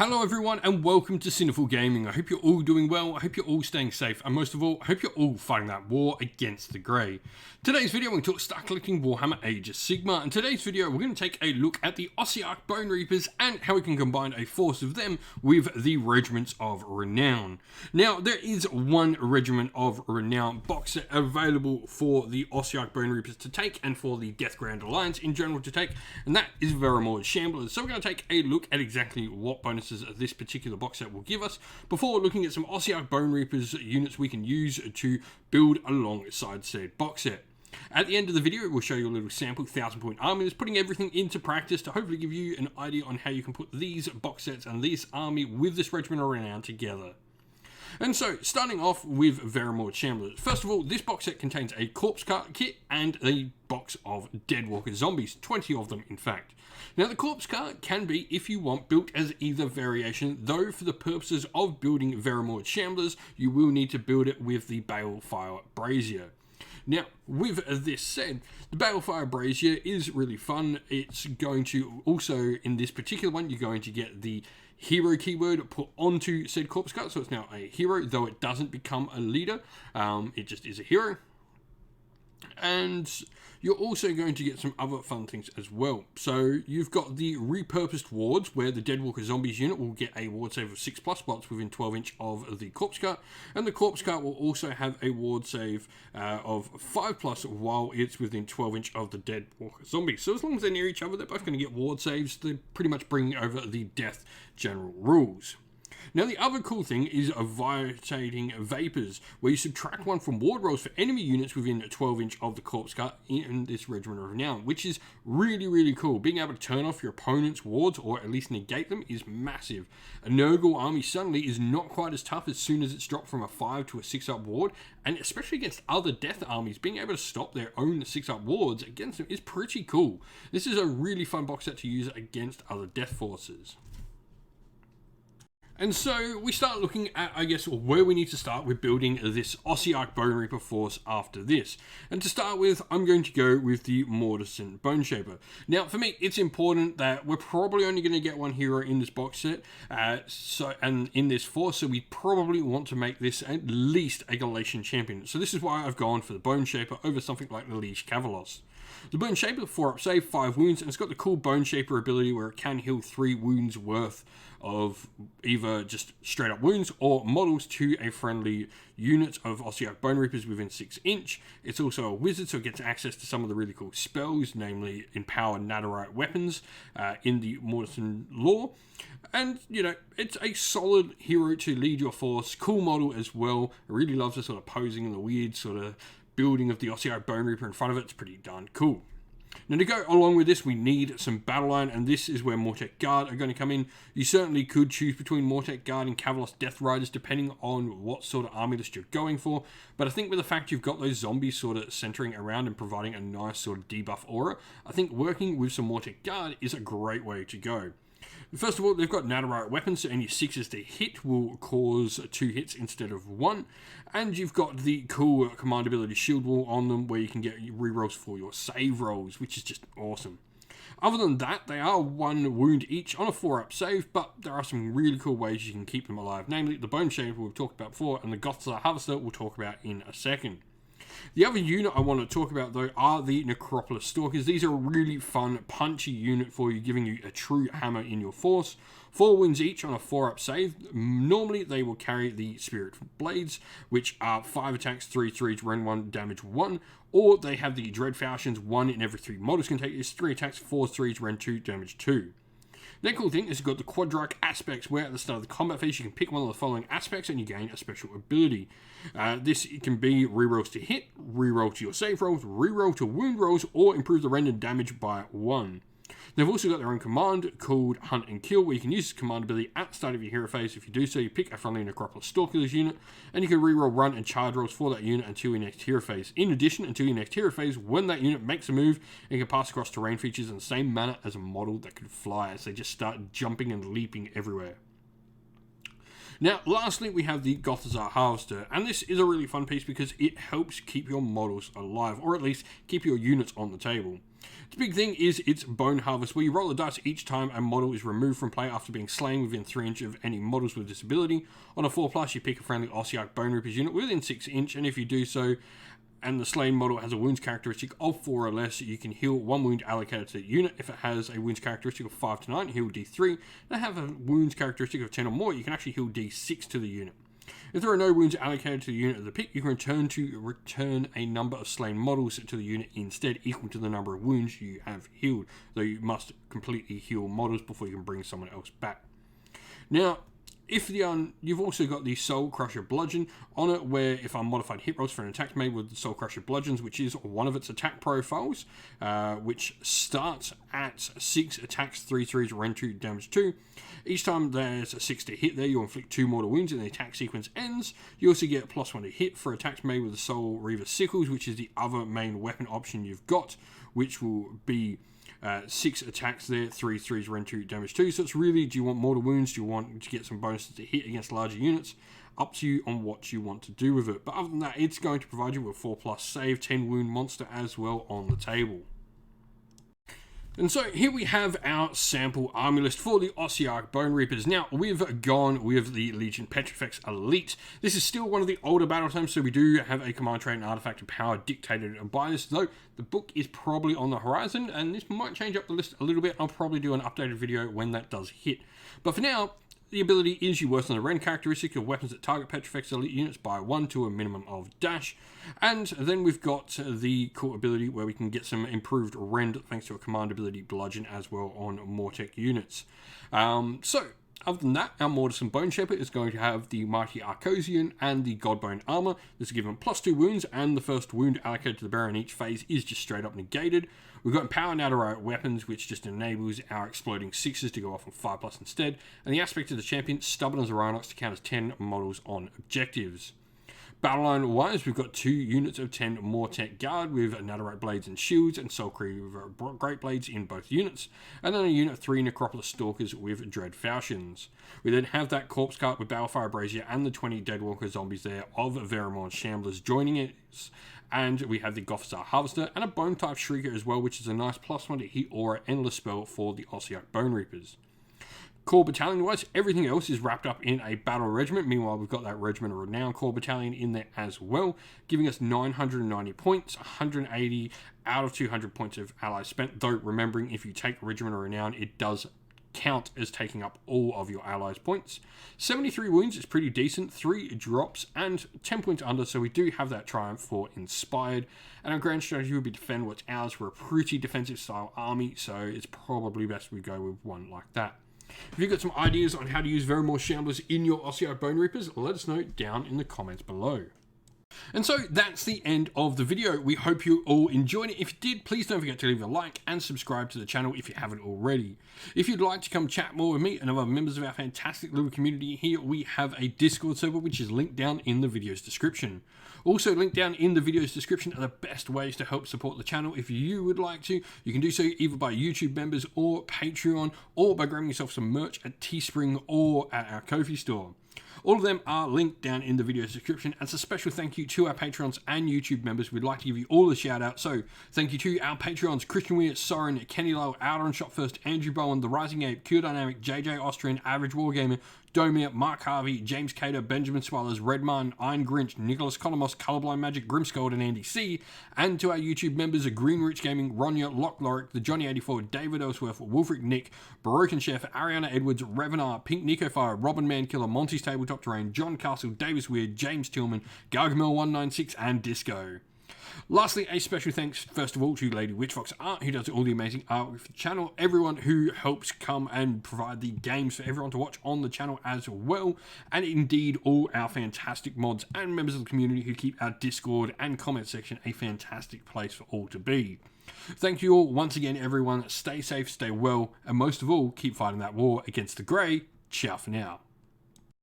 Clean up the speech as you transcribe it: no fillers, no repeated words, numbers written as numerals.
Hello everyone and welcome to Sinful Gaming. I hope you're all doing well, I hope you're all staying safe, and most of all, I hope you're all fighting that war against the Grey. Today's video we're going to start collecting Warhammer Age of Sigmar, and today's video we're going to take a look at the Ossiarch Bonereapers and how we can combine a force of them with the Regiments of Renown. Now, there is one Regiment of Renown box set available for the Ossiarch Bonereapers to take and for the Deathground Alliance in general to take, and that is Warhammer Shamblers. So we're going to take a look at exactly what bonuses this particular box set will give us before looking at some Ossiarch Bonereapers units we can use to build alongside said box set. At the end of the video, we'll show you a little sample 1,000-point army that's putting everything into practice to hopefully give you an idea on how you can put these box sets and this army with this Regiment of Renown together. And so, starting off with Warhammer Shamblers. First of all, this box set contains a corpse cart kit and a box of Deadwalker zombies, 20 of them in fact. Now the corpse cart can be, if you want, built as either variation, though for the purposes of building Warhammer Shamblers, you will need to build it with the Balefire Brazier. Now, with this said, the Balefire Brazier is really fun. It's going to also, in this particular one, you're going to get the hero keyword put onto said corpse cart, so it's now a hero, though it doesn't become a leader. It just is a hero. And you're also going to get some other fun things as well. So you've got the repurposed wards, where the Deadwalker Zombies unit will get a ward save of 6+ spots within 12 inch of the corpse cart, and the corpse cart will also have a ward save of 5+ while it's within 12 inch of the Deadwalker Zombies. So as long as they're near each other, they're both going to get ward saves. They're pretty much bringing over the death general rules. Now the other cool thing is Vitating Vapors, where you subtract 1 from ward rolls for enemy units within 12 inch of the corpse cart in this Regiment of Renown, which is really cool. Being able to turn off your opponent's wards, or at least negate them, is massive. A Nurgle army suddenly is not quite as tough as soon as it's dropped from a 5 to a 6-up ward, and especially against other death armies, being able to stop their own 6-up wards against them is pretty cool. This is a really fun box set to use against other death forces. And so we start looking at, I guess, where we need to start with building this Ossiarch Bonereaper force after this. And to start with, I'm going to go with the Mortison Boneshaper. Now, for me, it's important that we're probably only going to get one hero in this box set, and in this force, so we probably want to make this at least a Galatian champion. So this is why I've gone for the Boneshaper over something like the Liege Cavalos. The Boneshaper, 4-up save, 5 wounds, and it's got the cool Boneshaper ability where it can heal 3 wounds worth of either just straight up wounds or models to a friendly unit of Ossiarch Bonereapers within 6 inch. It's also a wizard, so it gets access to some of the really cool spells, namely Empower Nadirite weapons in the Mortison lore. And, you know, it's a solid hero to lead your force. Cool model as well. It really loves the sort of posing and the weird sort of building of the Ossiarch Bonereaper in front of it. It's pretty darn cool. Now, to go along with this, we need some battle line, and this is where Mortek Guard are going to come in. You certainly could choose between Mortek Guard and Cavalos Death Riders, depending on what sort of army list you're going for. But I think with the fact you've got those zombies sort of centering around and providing a nice sort of debuff aura, I think working with some Mortek Guard is a great way to go. First of all, they've got Nadirite weapons, so any 6s to hit will cause 2 hits instead of 1. And you've got the cool command ability shield wall on them, where you can get rerolls for your save rolls, which is just awesome. Other than that, they are 1 wound each on a 4-up save, but there are some really cool ways you can keep them alive, namely the Boneshaper we've talked about before, and the Gothsar Harvester we'll talk about in a second. The other unit I want to talk about, though, are the Necropolis Stalkers. These are a really fun, punchy unit for you, giving you a true hammer in your force. 4 wounds each on a 4-up save. Normally, they will carry the Spirit Blades, which are 5 attacks, 3 Ren 1, damage 1. Or they have the Dread Falchions, 1 in every 3 models can take this, 3 attacks, 4 Ren 2, damage 2. The cool thing is you've got the Quadrarch aspects, where at the start of the combat phase you can pick one of the following aspects and you gain a special ability. This can be rerolls to hit, reroll to your save rolls, reroll to wound rolls, or improve the rendered damage by 1. They've also got their own command called Hunt and Kill, where you can use this command ability at the start of your hero phase. If you do so, you pick a friendly Necropolis Stalkers unit, and you can reroll run and charge rolls for that unit until your next hero phase. In addition, until your next hero phase, when that unit makes a move, it can pass across terrain features in the same manner as a model that could fly, as they just start jumping and leaping everywhere. Now, lastly, we have the Ossiarch Harvester, and this is a really fun piece because it helps keep your models alive, or at least keep your units on the table. The big thing is its Bone Harvest, where you roll the dice each time a model is removed from play after being slain within 3 inches of any models with this ability. On a 4+, you pick a friendly Ossiarch Bonereapers unit within 6 inches, and if you do so, and the slain model has a wounds characteristic of 4 or less, you can heal 1 wound allocated to the unit. If it has a wounds characteristic of 5 to 9, heal D3. And have a wounds characteristic of 10 or more, you can actually heal D6 to the unit. If there are no wounds allocated to the unit of the pick, you can return a number of slain models to the unit instead, equal to the number of wounds you have healed, though you must completely heal models before you can bring someone else back. Now, if you've also got the Soul Crusher Bludgeon on it, where if unmodified hit rolls for an attack made with the Soul Crusher Bludgeons, which is one of its attack profiles, which starts at 6 attacks, 3/3s, rend 2, damage 2. Each time there's a 6 to hit there, you'll inflict 2 mortal wounds and the attack sequence ends. You also get +1 to hit for attacks made with the Soul Reaver Sickles, which is the other main weapon option you've got, which will be 6 attacks there, 3/3s, rend 2, damage 2. So it's really, do you want mortal wounds? Do you want to get some bonuses to hit against larger units? Up to you on what you want to do with it. But other than that, it's going to provide you with 4+ save, 10 wound monster as well on the table. And so here we have our sample army list for the Ossiarch Bonereapers. Now, we've gone with the Legion Petrifex Elite. This is still one of the older battle times, so we do have a command trait and artifact of power dictated by this, though the book is probably on the horizon, and this might change up the list a little bit. I'll probably do an updated video when that does hit. But for now, the ability is you worsen the rend characteristic of weapons that target Petrifex Elite units by 1 to a minimum of dash. And then we've got the cool ability where we can get some improved rend thanks to a command ability Bludgeon as well on Mortec units. Other than that, our Mortis and Bone Shaper is going to have the Mighty Arcosian and the Godbone Armor. This is given +2 wounds, and the first wound allocated to the bearer in each phase is just straight up negated. We've got Empower Now to Riot Weapons, which just enables our exploding 6s to go off on 5+ instead. And the aspect of the champion, Stubborn as a Rhinox, to count as 10 models on objectives. Battleline wise, we've got 2 units of 10 Mortec Guard with Netherite Blades and Shields and Soul Cleaver Great Blades in both units, and then a unit of 3 Necropolis Stalkers with Dread Falchions. We then have that Corpse Cart with Balefire Brazier and the 20 Deadwalker Zombies there of Verimon Shamblers joining it, and we have the Ossiarch Harvester and a Bone type Shrieker as well, which is a nice +1 to hit aura endless spell for the Ossiarch Bonereapers. Core battalion wise, everything else is wrapped up in a battle regiment. Meanwhile, we've got that Regiment of Renown core battalion in there as well, giving us 990 points, 180 out of 200 points of allies spent, though remembering if you take Regiment of Renown, it does count as taking up all of your allies' points. 73 wounds is pretty decent, 3 drops, and 10 points under, so we do have that triumph for Inspired. And our grand strategy would be defend what's ours. We're a pretty defensive style army, so it's probably best we go with one like that. If you've got some ideas on how to use Verimon Shamblers in your Ossiarch Bonereapers, let us know down in the comments below. And so that's the end of the video. We hope you all enjoyed it. If you did, please don't forget to leave a like and subscribe to the channel if you haven't already. If you'd like to come chat more with me and other members of our fantastic little community here, we have a Discord server which is linked down in the video's description. Also linked down in the video's description are the best ways to help support the channel. If you would like to, you can do so either by YouTube members or Patreon, or by grabbing yourself some merch at Teespring or at our Ko-fi store. All of them are linked down in the video's description. As a special thank you to our Patreons and YouTube members, we'd like to give you all a shout out. So thank you to our Patreons, Christian Weir, Soren, Kenny Lowe, Outer Shot First, Andrew Bowen, The Rising Ape, Q Dynamic, JJ Austrian, Average Wargamer, Domir, Mark Harvey, James Cater, Benjamin Swallers, Redman, Iron Grinch, Nicholas Colomos, Colorblind Magic, Grimscold, and Andy C. And to our YouTube members, Green Rich Gaming, Ronya, Lock Lorick, The Johnny84, David Ellsworth, Wolfric Nick, Broken Chef, Ariana Edwards, Revenar, Pink Nico Fire, Robin Mankiller, Monty's Tabletop Terrain, John Castle, Davis Weird, James Tillman, Gargamel196, and Disco. Lastly, a special thanks, first of all, to Lady Witchfox Art, who does all the amazing art with the channel, everyone who helps come and provide the games for everyone to watch on the channel as well, and indeed all our fantastic mods and members of the community who keep our Discord and comment section a fantastic place for all to be. Thank you all once again, everyone. Stay safe, stay well, and most of all, keep fighting that war against the grey. Ciao for now.